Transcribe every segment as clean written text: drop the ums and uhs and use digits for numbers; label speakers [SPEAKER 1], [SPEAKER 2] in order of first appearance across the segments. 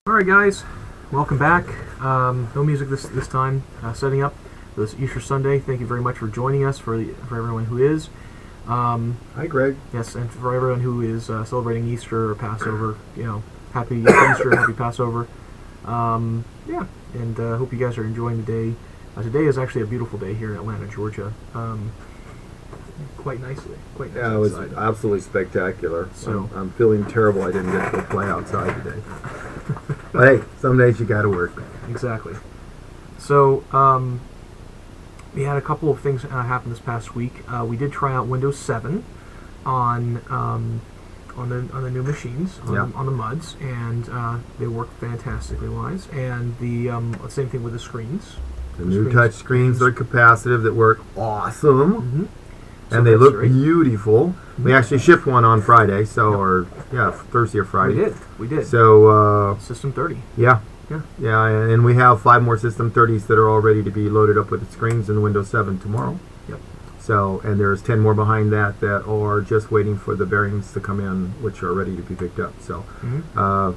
[SPEAKER 1] Alright guys, welcome back. No music this time. Setting up for this Easter Sunday. Thank you very much for joining us, for everyone who is.
[SPEAKER 2] Hi Greg.
[SPEAKER 1] Yes, and for everyone who is celebrating Easter or Passover, happy Easter, happy Passover. Yeah, and hope you guys are enjoying the day. Today is actually a beautiful day here in Atlanta, Georgia. Quite nicely.
[SPEAKER 2] Yeah, it was
[SPEAKER 1] outside.
[SPEAKER 2] absolutely spectacular.
[SPEAKER 1] So
[SPEAKER 2] I'm feeling terrible I didn't get to go play outside today. But hey, some days you gotta work.
[SPEAKER 1] Exactly. So, we had a couple of things happen this past week. We did try out Windows 7 on the new machines, on the MUDs, and they work fantastically wise. And the same thing with the screens.
[SPEAKER 2] The new touch screens are capacitive that work awesome.
[SPEAKER 1] Mm-hmm.
[SPEAKER 2] And they look beautiful. We actually shipped one on Friday, Thursday or Friday.
[SPEAKER 1] We did.
[SPEAKER 2] So
[SPEAKER 1] System 30.
[SPEAKER 2] Yeah, and we have 5 more System 30s that are all ready to be loaded up with the screens in Windows 7 tomorrow.
[SPEAKER 1] Yep.
[SPEAKER 2] So, and there's 10 more behind that are just waiting for the bearings to come in, which are ready to be picked up. So,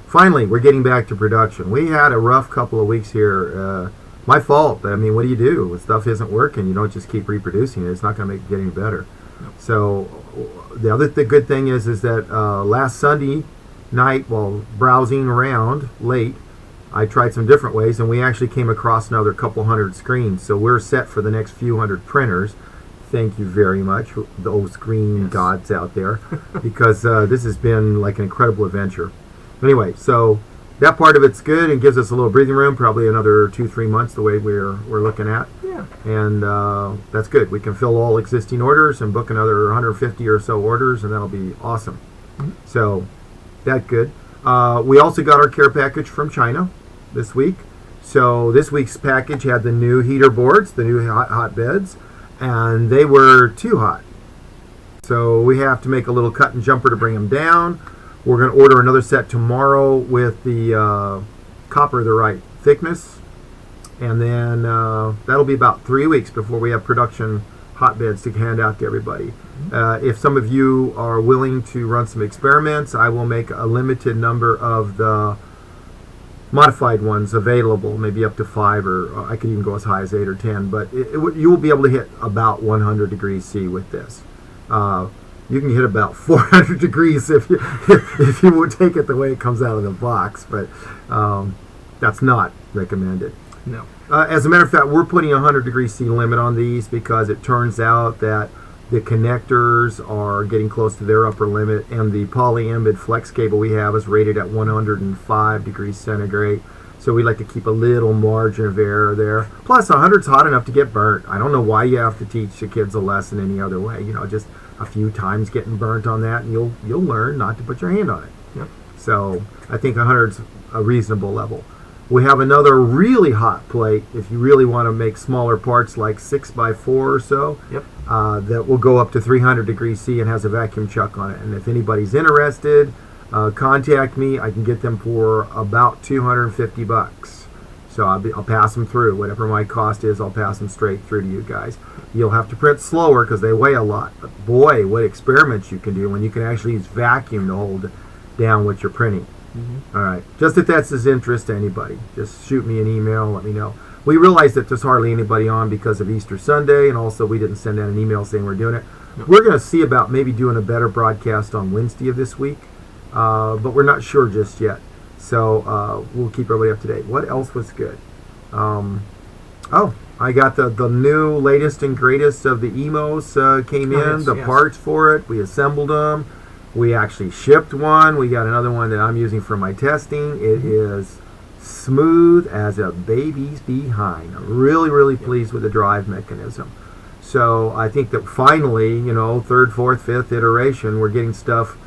[SPEAKER 2] finally, we're getting back to production. We had a rough couple of weeks here. My fault. I mean, what do you do? When stuff isn't working, you don't just keep reproducing it. It's not going to make it get any better.
[SPEAKER 1] Nope.
[SPEAKER 2] So, the good thing is that last Sunday night, while browsing around late, I tried some different ways, and we actually came across another couple hundred screens. So we're set for the next few hundred printers. Thank you very much, those screen gods out there, because this has been like an incredible adventure. Anyway, so that part of it's good and gives us a little breathing room, probably another 2-3 months the way we're looking at.
[SPEAKER 1] Yeah.
[SPEAKER 2] And that's good. We can fill all existing orders and book another 150 or so orders, and that'll be awesome.
[SPEAKER 1] Mm-hmm.
[SPEAKER 2] So that's good. We also got our care package from China this week. So this week's package had the new heater boards, the new hot beds, and they were too hot. So we have to make a little cut and jumper to bring them down. We're going to order another set tomorrow with the copper the right thickness. And then that'll be about 3 weeks before we have production hotbeds to hand out to everybody. If some of you are willing to run some experiments, I will make a limited number of the modified ones available, maybe up to 5, or I could even go as high as 8 or 10. But you will be able to hit about 100 degrees C with this. You can hit about 400 degrees if you would take it the way it comes out of the box, but that's not recommended.
[SPEAKER 1] No.
[SPEAKER 2] As a matter of fact, we're putting a 100 degree C limit on these because it turns out that the connectors are getting close to their upper limit, and the polyimide flex cable we have is rated at 105 degrees centigrade. So we like to keep a little margin of error there. Plus, 100's hot enough to get burnt. I don't know why you have to teach the kids a lesson any other way. Just a few times getting burnt on that, and you'll learn not to put your hand on it.
[SPEAKER 1] Yep.
[SPEAKER 2] So I think 100's a reasonable level. We have another really hot plate if you really want to make smaller parts, like 6x4 or so.
[SPEAKER 1] Yep.
[SPEAKER 2] That will go up to 300 degrees C and has a vacuum chuck on it. And if anybody's interested, contact me. I can get them for about $250. So I'll pass them through. Whatever my cost is, I'll pass them straight through to you guys. You'll have to print slower because they weigh a lot. But boy, what experiments you can do when you can actually use vacuum to hold down what you're printing. Mm-hmm. All right. Just if that's of interest to anybody, just shoot me an email, let me know. We realize that there's hardly anybody on because of Easter Sunday, and also we didn't send out an email saying we're doing it. Nope. We're going to see about maybe doing a better broadcast on Wednesday of this week, but we're not sure just yet. So we'll keep everybody up to date. What else was good? I got the new latest and greatest of the emos came in, the parts for it. We assembled them. We actually shipped one. We got another one that I'm using for my testing. It is smooth as a baby's behind. I'm really, really pleased with the drive mechanism. So I think that finally, 3rd, 4th, 5th iteration, we're getting stuff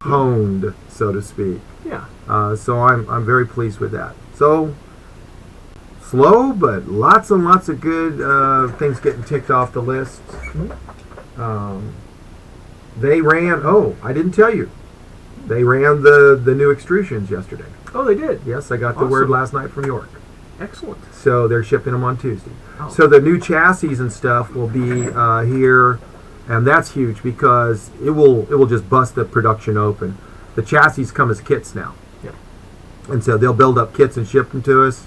[SPEAKER 2] honed, so to speak.
[SPEAKER 1] Yeah.
[SPEAKER 2] So I'm very pleased with that. So slow, but lots and lots of good things getting ticked off the list. Mm-hmm. They ran, I didn't tell you, they ran the new extrusions yesterday.
[SPEAKER 1] Oh, they did?
[SPEAKER 2] Yes, I got the word last night from York.
[SPEAKER 1] Excellent.
[SPEAKER 2] So they're shipping them on Tuesday.
[SPEAKER 1] Oh.
[SPEAKER 2] So the new chassis and stuff will be here, and that's huge because it will just bust the production open. The chassis come as kits now.
[SPEAKER 1] Yep.
[SPEAKER 2] And so they'll build up kits and ship them to us.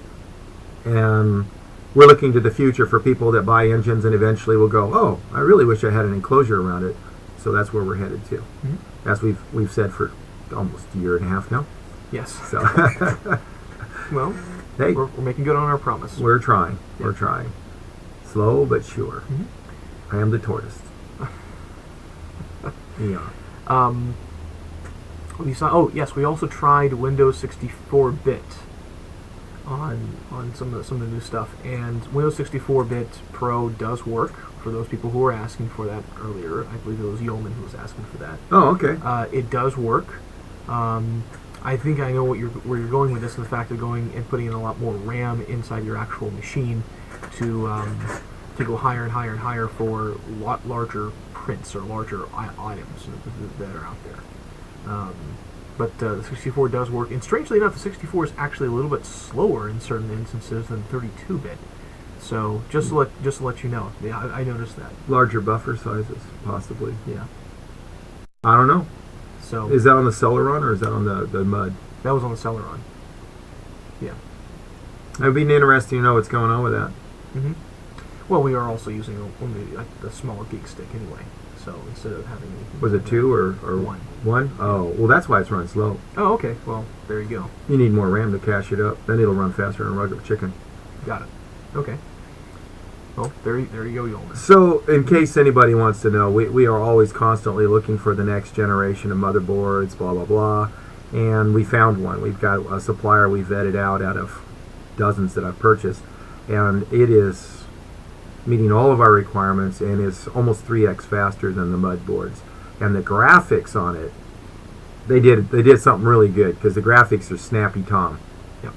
[SPEAKER 2] And we're looking to the future for people that buy engines and eventually will go, oh, I really wish I had an enclosure around it. So that's where we're headed to.
[SPEAKER 1] Mm-hmm.
[SPEAKER 2] As we've said for almost a year and a half now.
[SPEAKER 1] Yes.
[SPEAKER 2] So
[SPEAKER 1] well,
[SPEAKER 2] hey,
[SPEAKER 1] we're making good on our promise.
[SPEAKER 2] we're trying.
[SPEAKER 1] Yeah.
[SPEAKER 2] We're trying. Slow but sure.
[SPEAKER 1] Mm-hmm.
[SPEAKER 2] I am the tortoise. Yeah.
[SPEAKER 1] We saw. Oh yes, we also tried Windows 64-bit on some of the new stuff, and Windows 64-bit Pro does work for those people who were asking for that earlier. I believe it was Yeoman who was asking for that.
[SPEAKER 2] Oh, okay.
[SPEAKER 1] It does work. I think I know where you're going with this, and the fact of going and putting in a lot more RAM inside your actual machine to go higher and higher and higher for a lot larger prints or larger items that are out there. But the 64 does work, and strangely enough, the 64 is actually a little bit slower in certain instances than 32-bit. So just to let you know, yeah, I noticed that.
[SPEAKER 2] Larger buffer sizes, possibly.
[SPEAKER 1] Yeah.
[SPEAKER 2] I don't know.
[SPEAKER 1] So
[SPEAKER 2] Is that on the Celeron or is that on the Mud?
[SPEAKER 1] that was on the Celeron. Yeah.
[SPEAKER 2] It would be interesting to know what's going on with that.
[SPEAKER 1] Mm-hmm. Well, we are also using only the smaller gig stick anyway. So instead of having anything,
[SPEAKER 2] Was it 2 or
[SPEAKER 1] one?
[SPEAKER 2] 1? Oh, well, that's why it's running slow.
[SPEAKER 1] Oh, okay. Well, there you go.
[SPEAKER 2] You need more RAM to cache it up. Then it'll run faster than a regular chicken.
[SPEAKER 1] Got it. Okay. Well, there you go, Yeoman.
[SPEAKER 2] So, in case anybody wants to know, we are always constantly looking for the next generation of motherboards, blah, blah, blah. And we found one. We've got a supplier we vetted out of dozens that I've purchased. And it is meeting all of our requirements and is almost 3x faster than the Mud boards. And the graphics on it, they did something really good because the graphics are snappy Tom.
[SPEAKER 1] Yep.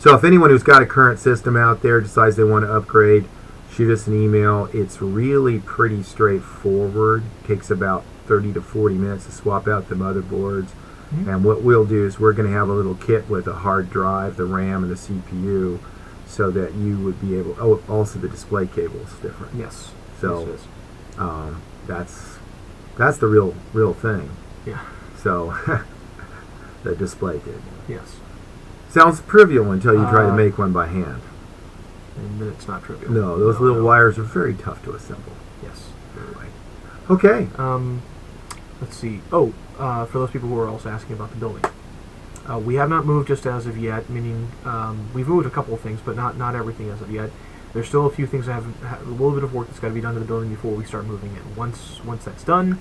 [SPEAKER 2] So if anyone who's got a current system out there decides they want to upgrade, shoot us an email. It's really pretty straightforward. Takes about 30 to 40 minutes to swap out the motherboards.
[SPEAKER 1] Mm-hmm.
[SPEAKER 2] And what we'll do is we're going to have a little kit with a hard drive, the RAM, and the CPU, so that you would be able. Oh, also the display cable is different.
[SPEAKER 1] Yes.
[SPEAKER 2] So
[SPEAKER 1] Yes, it is.
[SPEAKER 2] that's the real thing.
[SPEAKER 1] Yeah.
[SPEAKER 2] So the display cable
[SPEAKER 1] Yes.
[SPEAKER 2] sounds trivial until you try to
[SPEAKER 1] Uh,
[SPEAKER 2] make one by hand.
[SPEAKER 1] And then it's not trivial.
[SPEAKER 2] No, those little wires are very tough to assemble.
[SPEAKER 1] Yes.
[SPEAKER 2] Anyway. Okay.
[SPEAKER 1] Let's see. Oh, for those people who are also asking about the building, we have not moved just as of yet. Meaning, we've moved a couple of things, but not everything as of yet. There's still a few things that have a little bit of work that's got to be done to the building before we start moving in. Once that's done,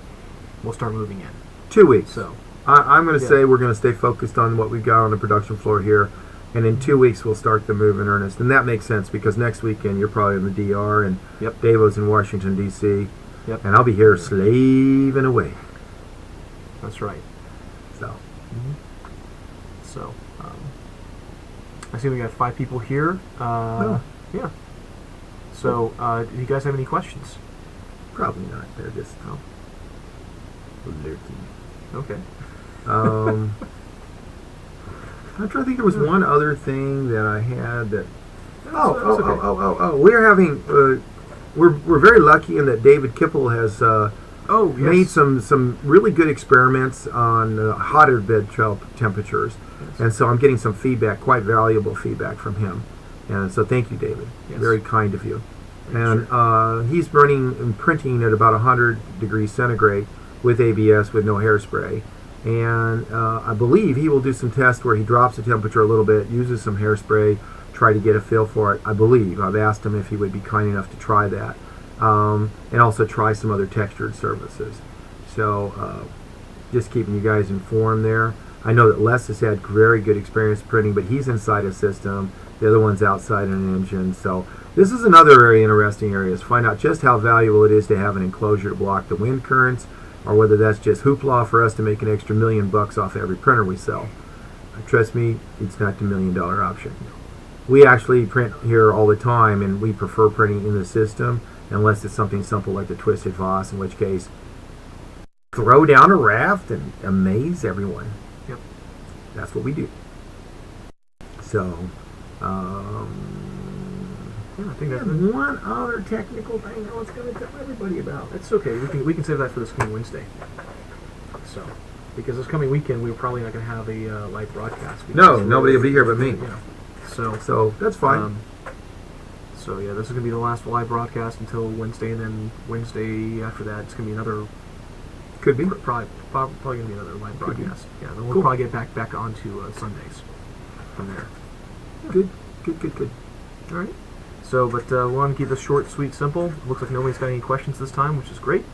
[SPEAKER 1] we'll start moving in.
[SPEAKER 2] 2 weeks.
[SPEAKER 1] So
[SPEAKER 2] I'm going to
[SPEAKER 1] Yeah.
[SPEAKER 2] say we're going to stay focused on what we've got on the production floor here, and in 2 weeks we'll start the move in earnest. And that makes sense because next weekend you're probably in the DR, and
[SPEAKER 1] Yep.
[SPEAKER 2] Davo's in Washington D.C.
[SPEAKER 1] Yep.
[SPEAKER 2] And I'll be here slaving away.
[SPEAKER 1] That's right.
[SPEAKER 2] So
[SPEAKER 1] Mm-hmm. So I see we got 5 people here.
[SPEAKER 2] Oh.
[SPEAKER 1] Yeah. So do you guys have any questions?
[SPEAKER 2] probably not. They're just lurking.
[SPEAKER 1] Okay.
[SPEAKER 2] I'm trying to think. There was one other thing that I had that.
[SPEAKER 1] That's okay.
[SPEAKER 2] We're having. We're very lucky in that David Kipple has
[SPEAKER 1] Oh, yes.
[SPEAKER 2] made some really good experiments on hotter bed temperatures,
[SPEAKER 1] Yes.
[SPEAKER 2] and so I'm getting some feedback, quite valuable feedback from him. And so thank you, David.
[SPEAKER 1] Yes.
[SPEAKER 2] Very kind of you.
[SPEAKER 1] Sure.
[SPEAKER 2] And he's running and printing at about 100 degrees centigrade with ABS with no hairspray. And I believe he will do some tests where he drops the temperature a little bit, uses some hairspray, try to get a feel for it. I believe. I've asked him if he would be kind enough to try that. And also try some other textured surfaces. So just keeping you guys informed there. I know that Les has had very good experience printing, but he's inside a system. The other one's outside an engine. So this is another very interesting area, is find out just how valuable it is to have an enclosure to block the wind currents, or whether that's just hoopla for us to make an extra $1 million off every printer we sell. Trust me, it's not the $1 million option. We actually print here all the time, and we prefer printing in the system, unless it's something simple like the Twisted Voss, in which case, throw down a raft and amaze everyone.
[SPEAKER 1] Yep.
[SPEAKER 2] That's what we do. So,
[SPEAKER 1] Yeah, I think
[SPEAKER 2] we
[SPEAKER 1] that's
[SPEAKER 2] have one other technical thing I was going to tell everybody about.
[SPEAKER 1] okay. We can save that for this coming Wednesday. So because this coming weekend we're probably not going to have a live broadcast.
[SPEAKER 2] No,
[SPEAKER 1] because
[SPEAKER 2] nobody will be here but me.
[SPEAKER 1] You know, so
[SPEAKER 2] So that's fine.
[SPEAKER 1] So yeah, this is going to be the last live broadcast until Wednesday, and then Wednesday after that it's going to be another.
[SPEAKER 2] Could be.
[SPEAKER 1] Probably going to be another live
[SPEAKER 2] Could be.
[SPEAKER 1] broadcast. Yeah, then we'll
[SPEAKER 2] Cool.
[SPEAKER 1] probably get back onto Sundays from there.
[SPEAKER 2] Good.
[SPEAKER 1] All right. So, but we want to keep this short, sweet, simple. Looks like nobody's got any questions this time, which is great.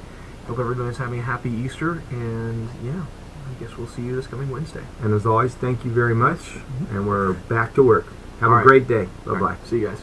[SPEAKER 1] Hope everybody's having a happy Easter, and yeah, I guess we'll see you this coming Wednesday.
[SPEAKER 2] And as always, thank you very much. And we're back to work. Have
[SPEAKER 1] All
[SPEAKER 2] a
[SPEAKER 1] right.
[SPEAKER 2] great day. Bye
[SPEAKER 1] All
[SPEAKER 2] bye.
[SPEAKER 1] right. See you guys.